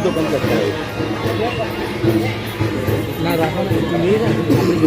બધું કમ્પ્લીટ કરાવી ના રાખવાનું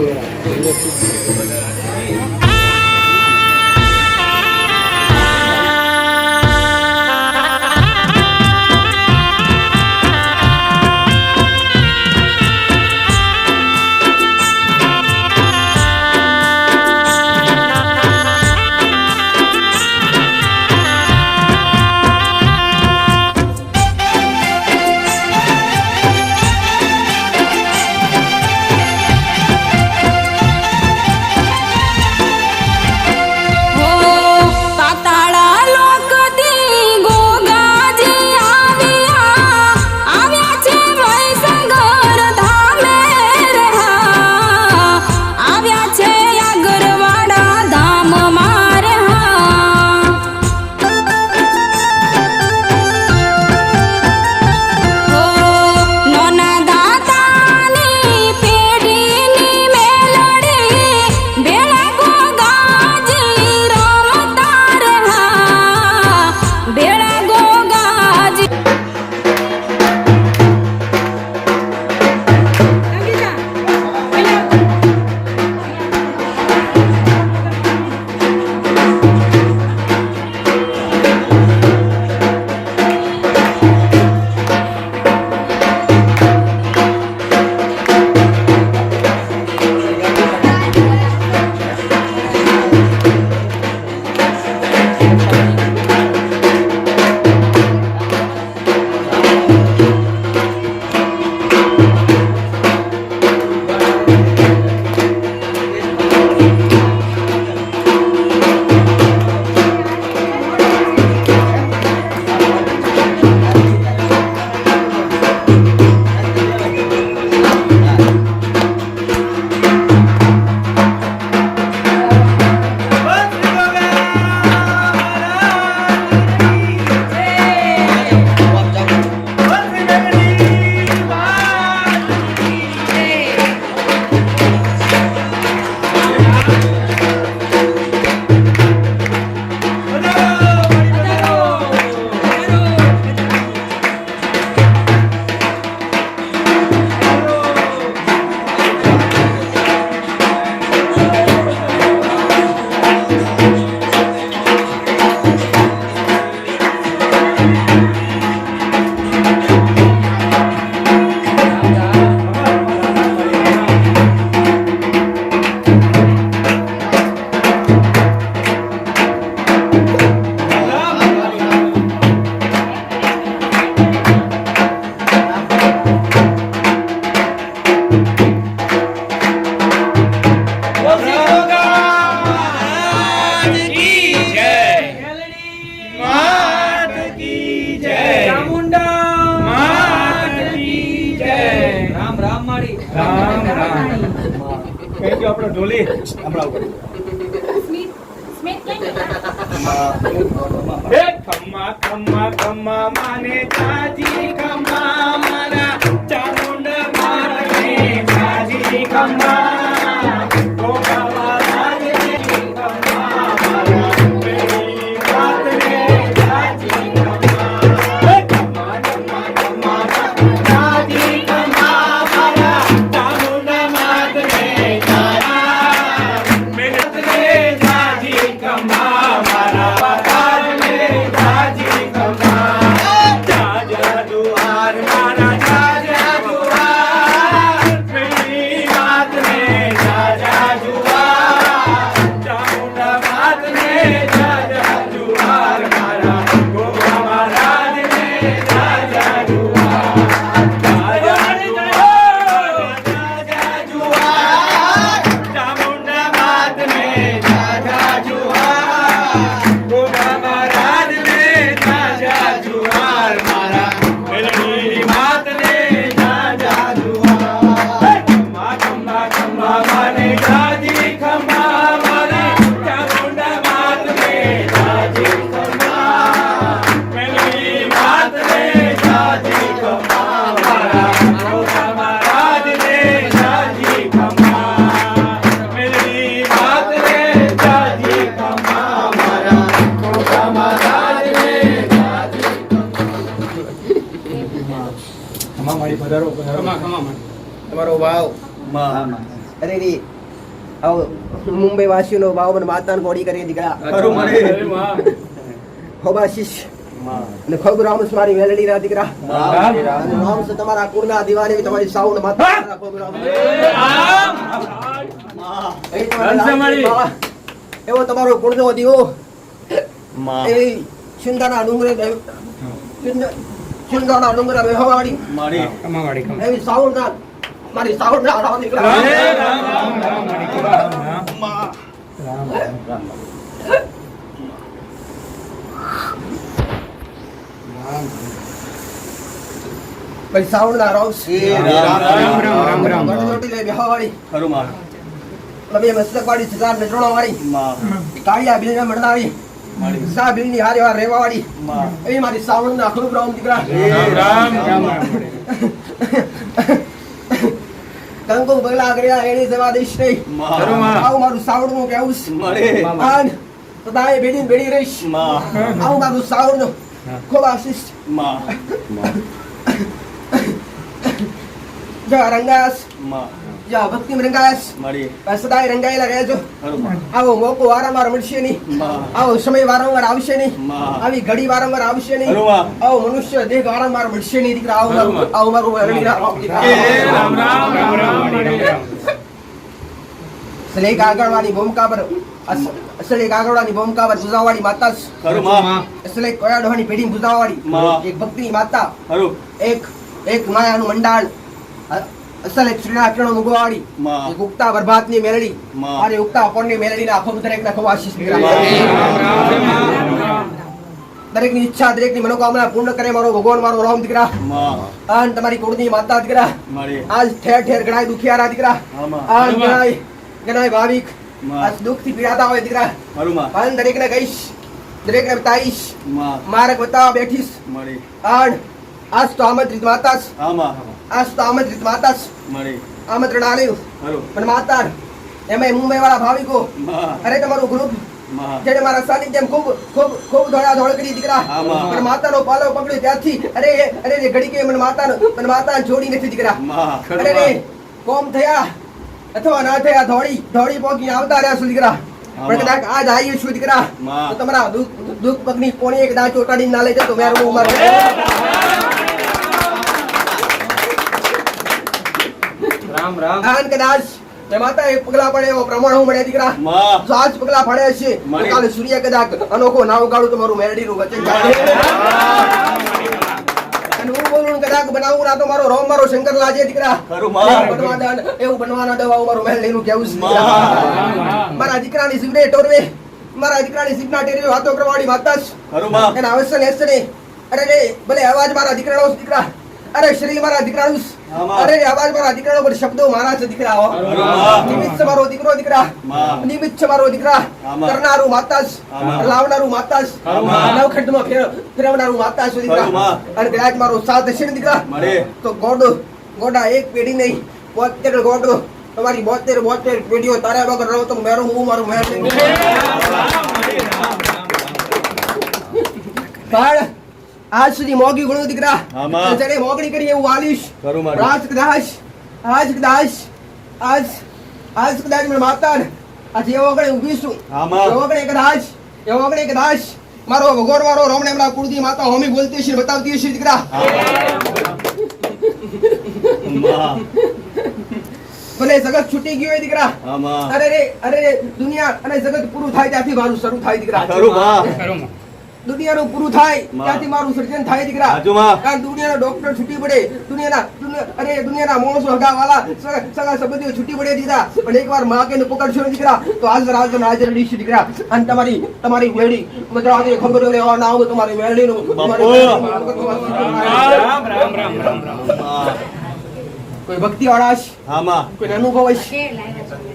આપણે ઢોલી હમણાં ઉપર ખમ્મા ખમ્મા ખમ્મા માને ચાજી ખમ્મા મારા ચામુંડ મારને ચાજી ખમ્મા મારા વધારો ખમા ખમા માં તમારો ભાવ માં અરે રે આવો મુંબઈ વાસીઓનો ભાવ મને માતાને કોડી કરી દીકરા ખરું મને હોબાશીશ માં અને ખૂબ રામ મારી મેલડી ના દીકરા રામ અને નામ છે તમારા કુળના દિવાળી તમારી સાઉન્ડ માતા ખૂબ રામ એ તમારી એવો તમારો કુળનો દીવો માં એ સુંદરના ડુંગરે સુંદરના ડુંગરા બેહવાડી મારી કમાવાડી એવી સાઉન્ડ ના મારી સાઉન્ડ ના રામ દીકરા માં મારી સાઉન્ડ ના રામ રામ રોટી લઈ બેહવાડી ખરું માં લબે મસ્તકવાડી સિતાર નજરોણા વાળી માં કાળિયા બિલના મળનારી મારી સા બિલની હારે વાર રહેવાવાળી માં એવી મારી સાઉન્ડ ના ખૂબ રામ દીકરા કંકુ બગલા કર્યા એની સેવા દઈશ નહીં માં આવું મારું સાઉન્ડ નું કેવું છે મળે આન સદાય ભેડી ભેડી રહીશ માં આવું મારું સાઉન્ડ ખૂબ આશીષ માં જા રંગાસ માં જા ભક્તિ રંગાસ મારી સદાય રંગાયેલા રહેજો ખરું માં આવો મોકો વારંવાર મળશે નહીં માં આવો સમય વારંવાર આવશે નહીં માં આવી ઘડી વારંવાર આવશે નહીં ખરું માં આવો મનુષ્ય દેહ વારંવાર મળશે નહીં દીકરા આવું મારું રંગીલા રામ દીકરા અસલે કાગળવાળી ભૂમિકા પર અસલે કાગળવાળી ભૂમિકા પર પૂજાવાળી માતા છે. ખરું માં અસલે કોયા ડોહાની પેઢી પૂજાવાળી માં. એક ભક્તિની માતા ખરું એક માયાનું મંડાણ અસલ એક શ્રીના કિરણો મુગવાળી માં એક ઉગતા બરબાદની મેલડી માં. અને ઉગતા અપણની મેલડીના આખો દરેકના ખૂબ આશીષ દીકરા દરેકની ઈચ્છા દરેકની મનોકામના પૂર્ણ કરે મારો ભગવાન મારો રામ દીકરા માં આન તમારી કુળની માતા દીકરા મારી આજ ઠેર ઠેર ઘણાય દુખિયારા દીકરા આમાં આજ ઘણાય ભાવિક માં. આજ દુઃખથી પીડાતા હોય દીકરા ખરું માં આન દરેકને કહીશ દરેકને બતાવીશ માં માર્ગ બતાવવા બેઠીશ મારી આન આજ તો આમંત્રિત માતા છે. આમાં આજ તો આમંત્રિત માતા છે. મારી આમંત્રણ આલ્યું ખરું પણ માતા એમાં મુંબઈ વાળા ભાવિકો માં અરે તમારું ગ્રુપ માં જેને મારા સાનિધ્યમ ખૂબ ખૂબ ખૂબ દોડા દોડ કરી દીકરા આમાં. પણ માતાનો પાલો પકડ્યો ત્યાંથી અરે ઘડી કે મને માતા છોડી નથી દીકરા માં અરે રે કોમ થયા અથવા ના થયા દોડી પોકી આવતા રહ્યા છું દીકરા પણ કદાચ આજ આવ્યું છું દીકરા માં. તો તમારા દુઃખ પગની કોણી એક દાંત ચોટાડીને ના લઈ જતો મેરું ઉમર રામ રામ આન કદાચ મેં માતા એક પગલા પડે એવો પ્રમાણ હું મળે દીકરા માં જો આજ પગલા પડે છે મળી. કાલે સૂર્ય કદાચ અનોખો નાવ ગાળું તો મારું મેરડીનું વચન જાણે અને હું બોલું કદાચ બનાવું ના તો મારો રોમ મારો શંકર લાજે દીકરા ખરું માં એવું બનવાના દવા મારું મહેલનું કેવું છે માં. મારા દીકરાની જીવને ટોરવે મારા દીકરાની જીવના ટેરવે વાતો કરવાવાળી માતા છે. ખરું માં એના અવસર લેશે ને અરે રે ભલે અવાજ મારા દીકરાનો છે દીકરા અરે શરીર મારા દીકરાનું છે. આમાં. અરે અવાજ મારા દીકરાનો પણ શબ્દો મારા છે દીકરા હો. ખરું માં નિમિત્ત છે મારો દીકરો દીકરા માં. નિમિત્ત છે મારો દીકરા આમાં. કરનારું માતા છે. આમાં. લાવનારું માતા છે. આમાં. નવખંડમાં ફેરવનારું માતા છે દીકરા ખરું માં. અને કદાચ મારો સાથ હશે ને દીકરા મળે તો ગોડા એક પેઢી નહીં 72 ગોડો તમારી 72 પેઢીઓ તારા વગર રહો તો મેરું હું મારું મહેલ નહીં. પણ આજ સુધી મોગી ગુણો દીકરા આમાં. જેને મોગણી કરી એવું વાલીશ ખરું માં આજ કદાચ મને માતા આજે એવો વગડે ઊભી છું આમાં. એવો વગડે કદાચ મારો ભગવાન મારો રોમણે હમણાં કુળદી માતા હોમી બોલતી હશે બતાવતી હશે દીકરા માં ભલે જગત છૂટી ગયું હોય દીકરા આમાં અરે રે દુનિયા અને જગત પૂરું થાય ત્યાંથી મારું શરૂ થાય દીકરા ખરું માં દુનિયાનું પૂરું થાય માં. ત્યાંથી મારું સર્જન થાય દીકરા હાચું માં. કારણ દુનિયાના ડોક્ટર છૂટી પડે દુનિયાના માણસો હગાવાલા સગા સંબંધીઓ છૂટી પડે દીકરા પણ એકવાર માં કે પકડશો ને દીકરા તો હાજર રહીશ દીકરા અને તમારી મેળી મદ્રાવાદી ખબર ના આવું તમારી મેળીનું કોઈ ભક્તિ વાળા છે આમાં કોઈને અનુભવ છે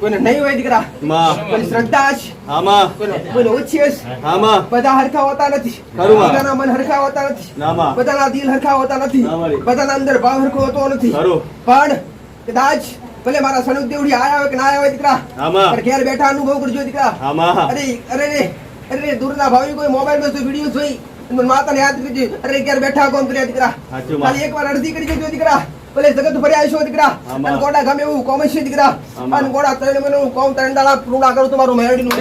કોઈને નહીં હોય દીકરા માં કોઈને શ્રદ્ધા છે આમાં કોઈને ઓછી છે આમાં બધા હરખા હોતા નથી ખરું માં. બધાના મન હરખા હોતા નથી નામાં બધાના દિલ હરખા હોતા નથી ના મળી. બધાના અંદર ભાવ હરખો હોતો નથી ખરું પણ કદાચ ભલે મારા સણુક દેવડી આયા હોય કે ના આયા હોય દીકરા આમાં પણ ઘેર બેઠા અનુભવ કરજો દીકરા આમાં અરે દૂરના ભાવી કોઈ મોબાઈલ માં વિડીયો જોઈ માતાને યાદ કરજો અરે ઘેર બેઠા કોમ કર્યા દીકરા સાચું માં. ખાલી એકવાર અડધી કરી દેજો દીકરા ભલે જગત ભર્યા છો દીકરા આમાં. અને ગોડા ગમે એવું કોમ છે દીકરા આમાં. અને ગોડા ત્રણ મહિનાનું કોમ ત્રણ દાડા પૂર્ણ કરું તમારું મેરડીનું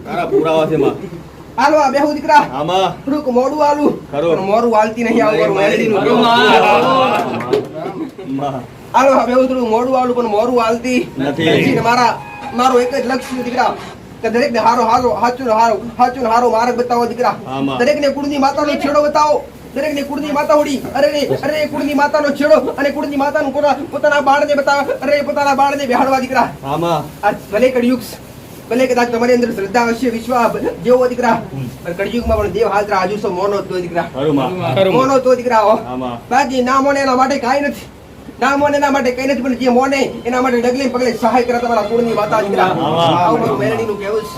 તારા પુરાવા છે માં હાલો આ બેહુ દીકરા આમાં થોડુંક મોડું આલું ખરું. પણ મોરું હાલતી નહીં આવું મારું મેરડીનું માં હાલો આ બેહુ થોડું મોડું આલું પણ મોરું હાલતી નથી. ને મારું એક જ લક્ષ્ય છે દીકરા કે દરેકને હારો હાચું ને હારો માર્ગ બતાવો દીકરા આમાં. દરેકને કુળની માતાનો છેડો બતાવો દરેકની કુળની માતા હોડી અરે કુળની માતાનો છેડો અને કુળની માતાનું પોતાના બાળને બતાવે પોતાના બાળને બેહાડવા દીકરા આમાં આ ભલે કળિયુગ ભલે કદાચ તમારી અંદર શ્રદ્ધા હશે વિશ્વાસ જેવો દીકરા પણ કળિયુગમાં પણ દેવ હાજરા હજુ સો મોનો તો દીકરા ખરું માં મોનો તો દીકરા હો આમાં બાકી ના મોને એના માટે કાંઈ નથી ના મોને એના માટે કઈ નથી પણ જે મોને એના માટે ડગલે પગલે સહાય કરે તમારા કુળની માતા દીકરા આમાં. આવું મારું મેરડીનું કહેવું છે.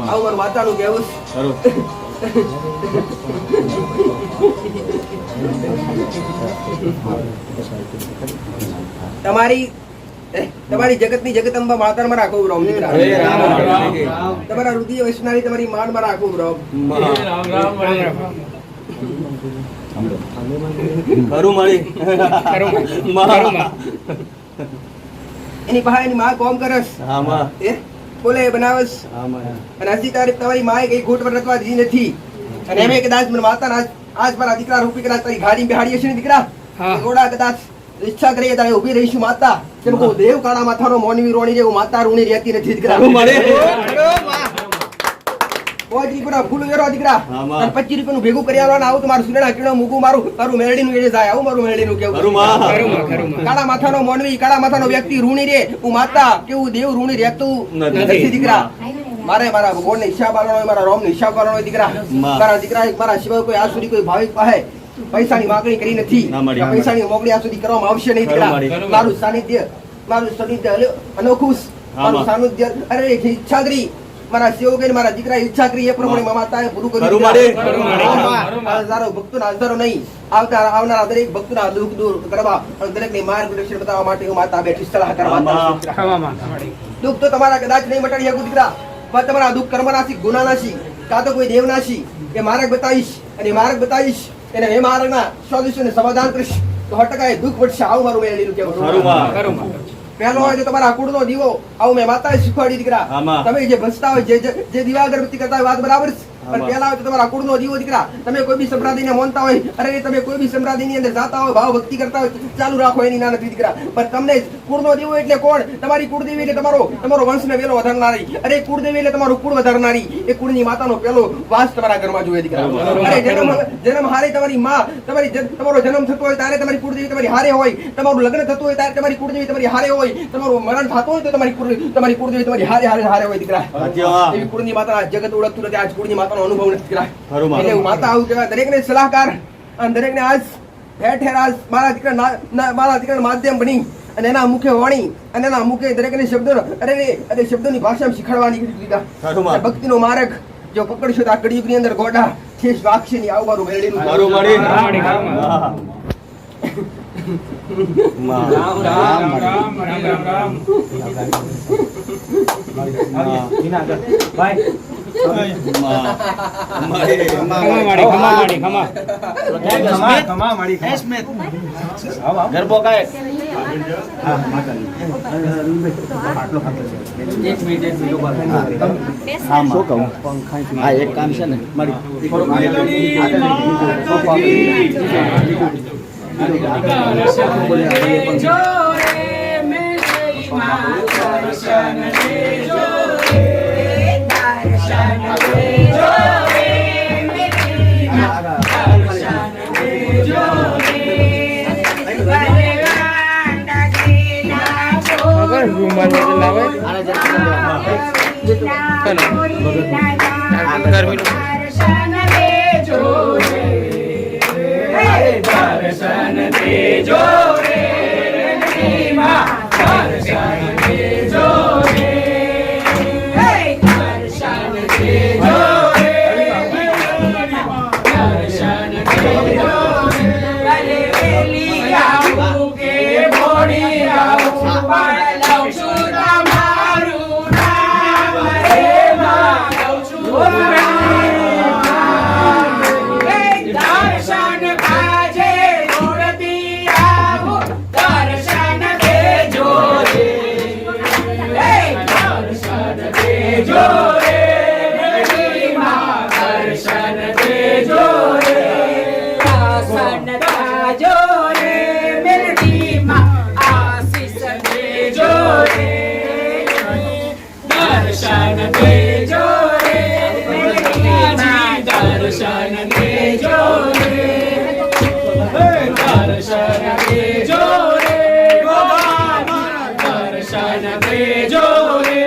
આવું મારું માતાનું કહેવું છે. ખરું તમારી જગતની જગદંબા માતામાં રાખો બ્રો દીકરા હે રામ રામ તમારા રુધિર વૈષ્ણવી તમારી માનમાં રાખો બ્રો ખરું મળી માં એની પાસે એની માં કોમ કરસ આમાં એ બોલે બનાવસ આમાં અને હજી તારીખ તમારી માએ કઈ ખોટ પર રચવા દીધી નથી અને એમે કદાચ મને માતા આજ મારા દીકરા રૂપી કદાચ તારી ગાડી બેહાડી હશે ને દીકરા ઘોડા કદાચ ઈચ્છા કરીએ તારે ઉભી રહીશું માતા કેમ કહું દેવ કાળા માથાનો મોનવી રોણી જેવું માતા રૂણી રહેતી નથી દીકરા ખરું મળે ₹5 ફૂલ વેરો દીકરા આમાં. અને ₹25 ભેગું કરી આવવાનું આવું તો મારું સુરેણા કીડો મૂકું મારું મેરડીનું એડે જાય આવું મારું મેરડીનું કેવું ખરું માં કાળા માથાનો મોનવી કાળા માથાનો વ્યક્તિ રૂણી રે હું માતા કેવું દેવ રૂણી રહેતું નથી દીકરા મારે મારા ભગવાનને હિસાબ આલવાનો હોય મારા રોમને હિસાબ આલવાનો હોય દીકરા માં. મારા દીકરા મારા સિવાય કોઈ આજ સુધી કોઈ ભાવિક પાસે પૈસાની માંગણી કરી નથી ના મળી. આ પૈસાની મોકલી આજ સુધી કરવામાં આવશે નહીં દીકરા ખરું મળી. મારું સાનિધ્ય અનોખું છે. મારું આમાં. સાનિધ્ય અરે ઈચ્છા કરી મારા સેવકે મારા દીકરા ઈચ્છા કરી એ પ્રમાણે મારા માતાએ પૂરું ખરું કર્યું મળી. આ હજારો ભક્તોના હજારો નહીં આવનારા દરેક ભક્તોના દુઃખ દૂર કરવા અને દરેકને માર્ગદર્શન બતાવવા માટે હું માતા બેઠી સલાહ કરવા આમાં. દુઃખ તો તમારા કદાચ નહીં મટાડી શકું દીકરા પણ તમારા દુઃખ કર્મનાશી ગુનાનાશી કાં તો કોઈ દેવનાશી એ માર્ગ બતાવીશ અને એ માર્ગ બતાવીશ એને એ માર્ગના સોલ્યુશન સમાધાન કરીશ તો 100% એ દુઃખ વધશે આવું મારું મેળવીનું ખરું કહેવું માં પહેલો હોય તો તમારા કુળનો દીવો આવું મેં માતાએ શીખવાડી દીકરા આમાં. તમે જે ભજતા હોય જે દીવા અગરબત્તી કરતા હોય વાત બરાબર છે પણ આમાં. પહેલા હોય તો તમારા કુળનો દીવો દીકરા તમે કોઈ બી સંપ્રદાયને માનતા હોય અરે તમે કોઈ બી સંપ્રદાયની અંદર જાતા હોય ભાવ ભક્તિ કરતા હોય ચાલુ રાખો એની ના નથી દીકરા પણ તમને કુળનો દીવો એટલે કોણ તમારી કુળદેવી એટલે તમારો વંશને વેલો વધારનારી અરે કુળદેવી એટલે તમારું કુળ વધારનારી એ કુળની માતાનો પહેલો વાસ તમારા ઘરમાં જોઈએ દીકરા અરે જન્મ હારે તમારી માં તમારો જન્મ થતો હોય ત્યારે તમારી કુળદેવી તમારી હારે હોય તમારું લગ્ન થતું હોય ત્યારે તમારી કુળદેવી તમારી હારે હોય તમારું મરણ થતું હોય તો તમારી કુળદેવી તમારી હારે હોય દીકરા સાચી વાત. એવી કુળની માતા જગત ઓળખતું નથી આજ કુળની માતાનો અનુભવ નથી દીકરા ખરું માં. એટલે હું માતા આવું કહેવાય દરેકને સલાહકાર અને દરેકને આજ ઠેર આજ મારા દીકરાના માધ્યમ બની અને એના મુખે વાણી અને એના મુખે દરેકને શબ્દો અરે શબ્દોની ભાષામાં શીખવાડવાની દીધા ખરું માં. ભક્તિનો માર્ગ જો પકડશો તો આ કળિયુગની અંદર ગોડા ઠેસ વાગશે નહીં આવું મારું મેળવીનું ખરું મળી માં ગરબો કાય હા એક કામ છે ને દર્શન દેજો રે મેલડીમાં દર્શન દેજો રે પ્રસન્ન થાજો રે મેલડીમાં આશીષ દેજો રે દર્શન દેજો રે મેલડીમાં દર્શન દેજો રે દર્શન દેજો રે ગોગામાં દર્શન દેજો રે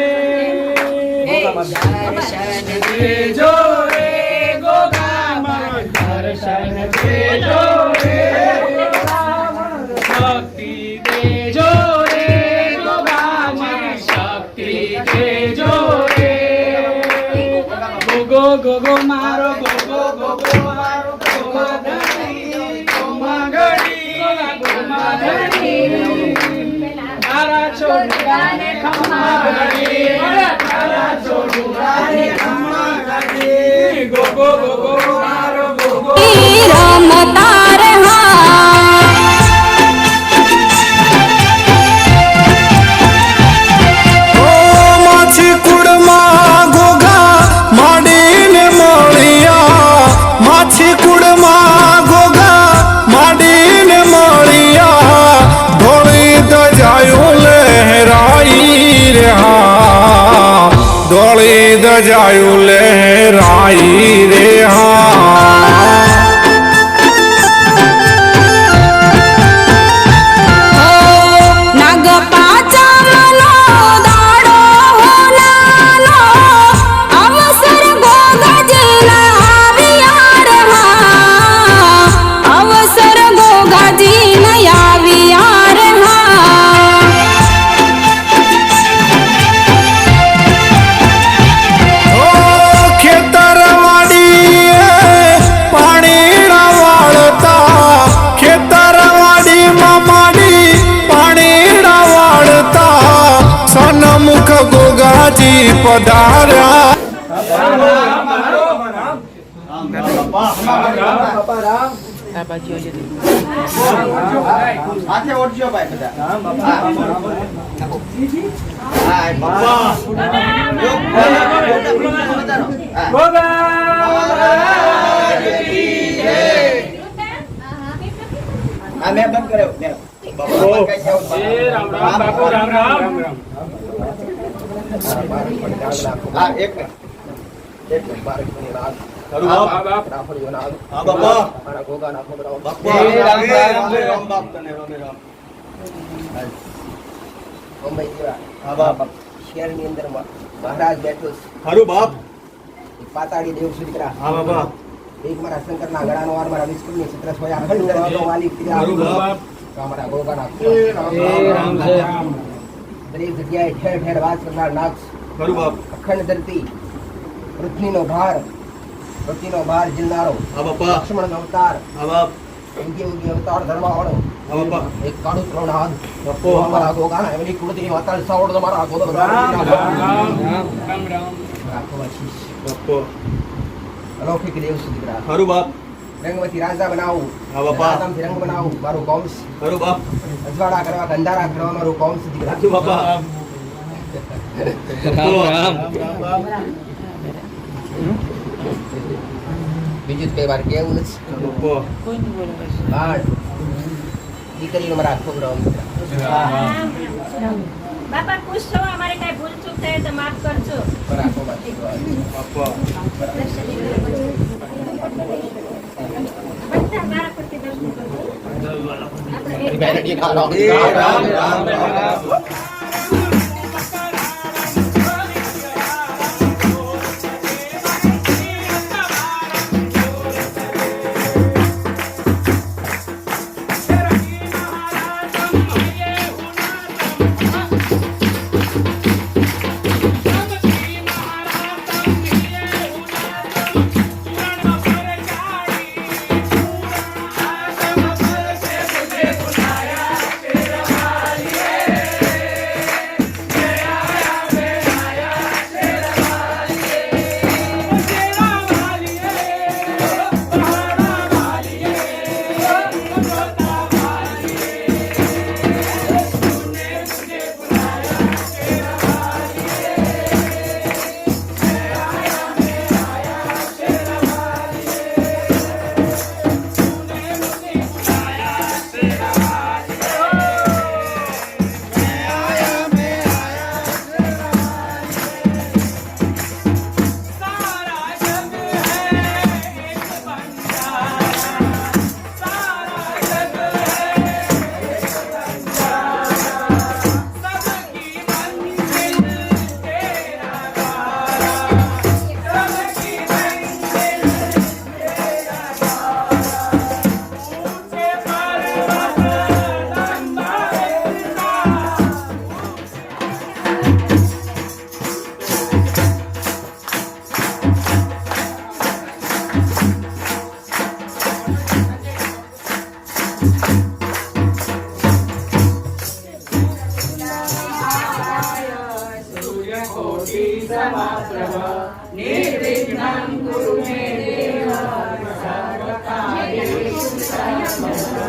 દર્શન દેજો રે ગોગામાં દર્શન દેજો રે શક્તિ દેજો રે ગોગામાં શક્તિ દેજો રે ગો ગો ગો મારો ગો ગો ગો ગો મારો ગો માધણી ગો માધણી તારા છોડુરાને ખમ્મા ઘડી તારા છોડુરાને ખમ્મા ઘડી ગો ગો ગો ગો મારો ગો ગો રમતા રહા માછી કુડમાં ઘોઘા માંડીને મળ્યા માછી કુડમાં ઘોઘા માંડીને મળ્યા ધોળી દજાયું લહેરાઈ રહ્યા ધોળી દજાયું લહેરાઈ રહ્યા નાગ પાંચમનો દાડો હોનાનો અવસર ગોગાજીના આવ્યા રહા અવસર ગોગાજીના આવ્યા રહા ખેતરવાડીએ પાણીના વાળતા ખેતરવાડીમાં માંડી પાણીના વાળતા સનમુખ ગોગાજી પધાર્યા બાપા રામ હાથે ઓળજો ભાઈ બધા હા બાપા આ મેં બંધ કર્યો મેં બાપા કઈ જાવ રામ રામ બાપુ રામ રામ હા એક મિનિટ બારક ની રાત ખરું બાપ રાફડીઓ ના હા બાપા મારા ગોગા નાખો બરાબર બાપા રામ બાપ તને રામ મુંબઈ જેવા હા બાપ શહેરની અંદર મહારાજ બેઠો છે. ખરું બાપ એક પાતાળી દેવ શ્રી દીકરા હા બાપા એક મારા શંકરના ગળાનો વાર મારા વિષ્ણુની ચિત્ર છોયા અખંડ દર્શનો વાલી દીકરા. ખરું બાપ તો અમારા ગોગાના રામ રામ દરેક જગ્યાએ ઠેર ઠેર વાસ કરનાર નાગ ખરું બાપ અખંડ ધરતી પૃથ્વીનો ભાર ઝીલનારો હા બાપા લક્ષ્મણનો અવતાર હા બાપ ઉગે અવતાર ધર્મવાળો હા બાપા એક કાળું ત્રણ હાથ બાપો અમારા ગોગાના એમની કુળદેવી માતા સાવડ તમારા ગોગા રામ રામ રામ રામ બાપો અલૌકિક દેવ શ્રી દીકરા ખરું બાપ રંગમાંથી રાજા બનાવું હા બાપા રાજામથી રંગ બનાવું મારું કૌંસ ખરું બાપ અજવાળા કરવા ગંધારા કરવા મારું કૌંસ દીકરા સાચું બાપા બીજું કઈ વાર કેવું નથી બાપો બાળ દીકરીનો મારા છોકરો બાપા ખુશ છો અમારે કઈ ભૂલ ચૂક થાય તો માફ કરજો બાપો બધા મારા પ્રતિ દર્શન કરજો રામ રામ રામ समाप्रभ निर्विघ्नं कुरु मे देव सर्वकार्येषु सर्वदा।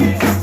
Thank you.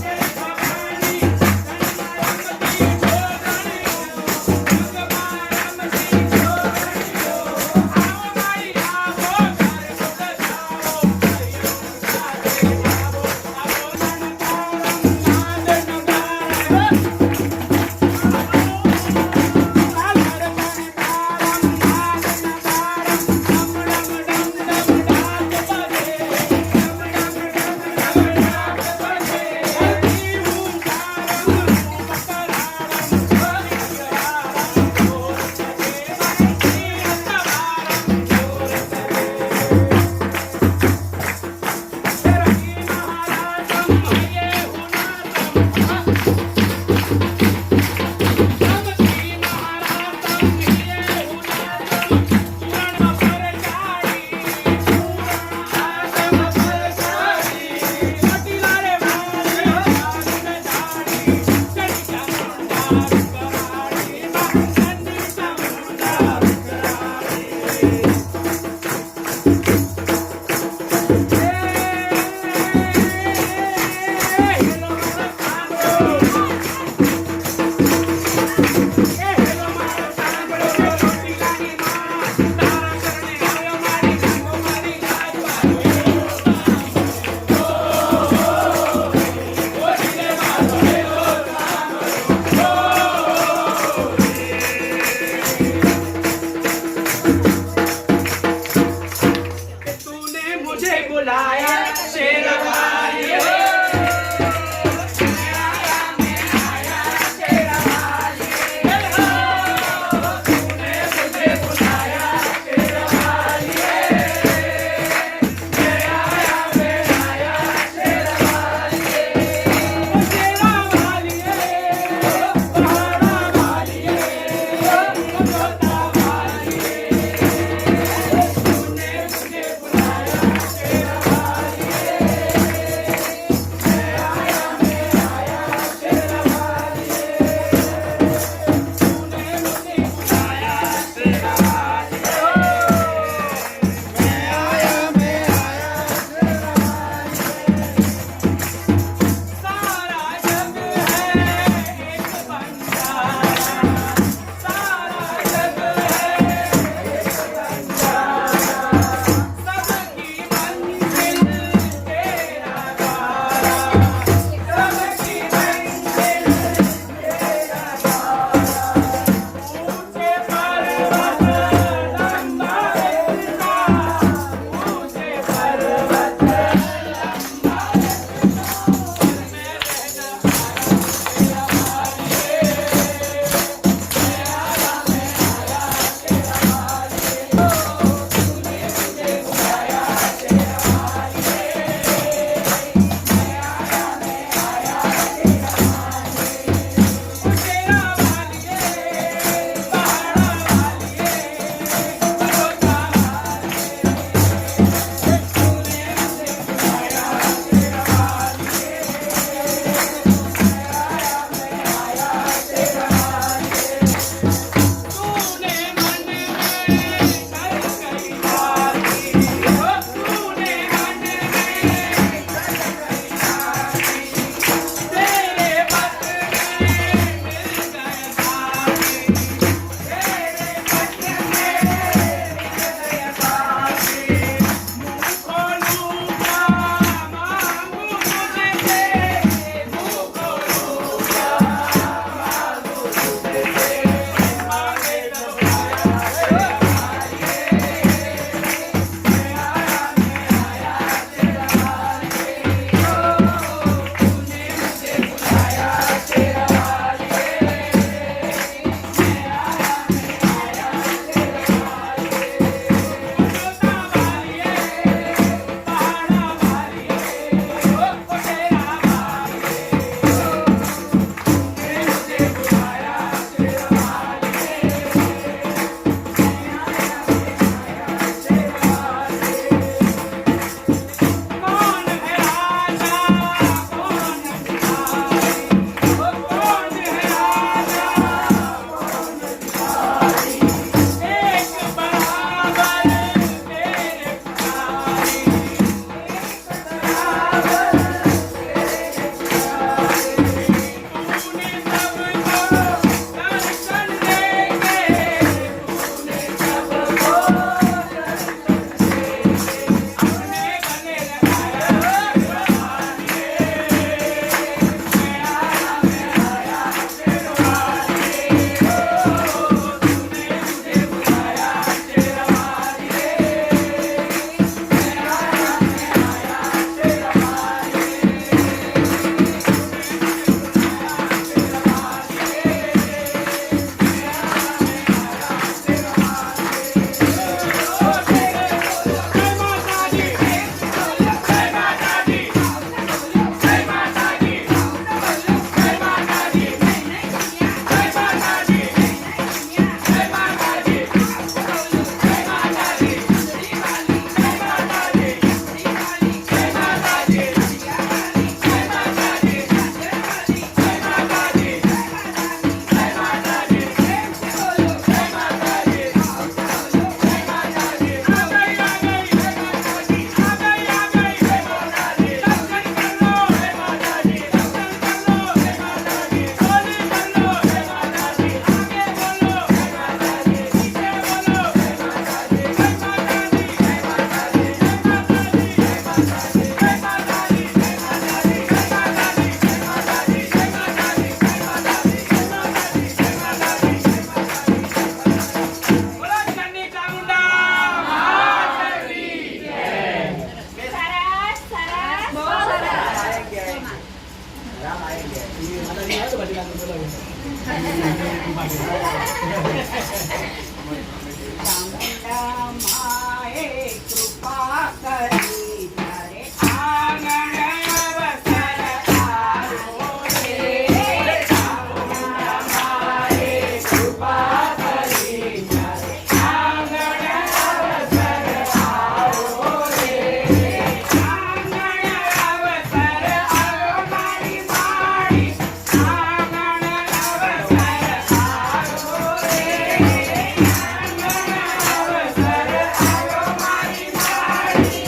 ચામુંડા માએ કૃપા કરી ત્યારે આંગણ અવસર આવ્યો રે. ચામુંડા માએ કૃપા કરી ત્યારે આંગણ અવસર આવ્યો રે. આંગણ અવસર આવ્યો મારી માડી. આંગણ અવસર આવ્યો રે. આંગણ અવસર આવ્યો મારી માડી.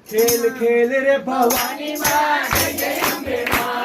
ખેલ ખેલ રે ભવાની માં જય જય અંબે માં